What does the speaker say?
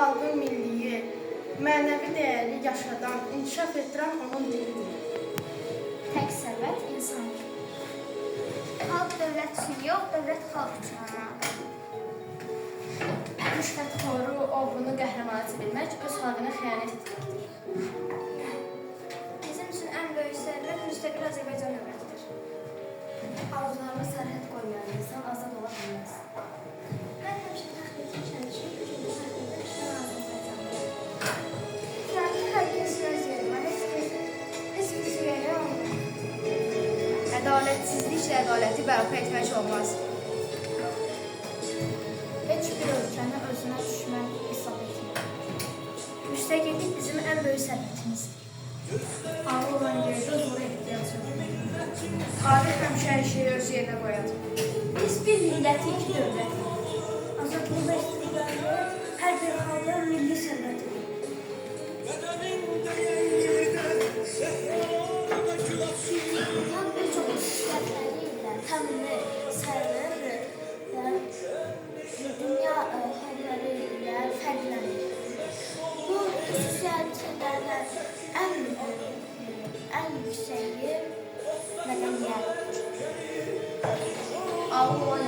xalqın milliyi, mənəvi dəyəri yaşadan, inkişaf etdirən onun dilidir. Tək sərvət insandır. Xalq dövlət üçün yox, dövlət xalq üçün olmalıdır. Müşkətxoru, oğrunu, qəhrəmanı bilmək öz xalqına xəyanət etməkdir. Bizim üçün ən böyük sərvət müstəqil Azərbaycan dövlətidir. Arzularına sərhəd qoymayan insan azad ola bilməz. Mən həmişə təxmin etmişəm ki, üçüncü sərhəddə düşən Azərbaycandır. Çünki hər gün söz yeri var, heç bir sürəli olmur. Ədalətsizliklə ədaləti bərpa etmək olmaz. Heç bir ölkəni özünə düşmən hesab etmir. Müstəqillik bizim ən böyük sərvətimizdir. Ağıl olan yerdə zora ehtiyac yoxdur. Tarix həmişə hər şeyi öz yerinə qoyar. Biz bir millətik dövlətik. Azadlıq və istiqlaliyyət hər bir xalqın milli sərvətidir. Xalq bir çox xüsusiyyətləri ilə təminli, sərvət və dünya xalqları ilə fərqlənir. Bu xüsusiyyətlərdən ən yüksəyi mədəniyyətdir. Ağıl olan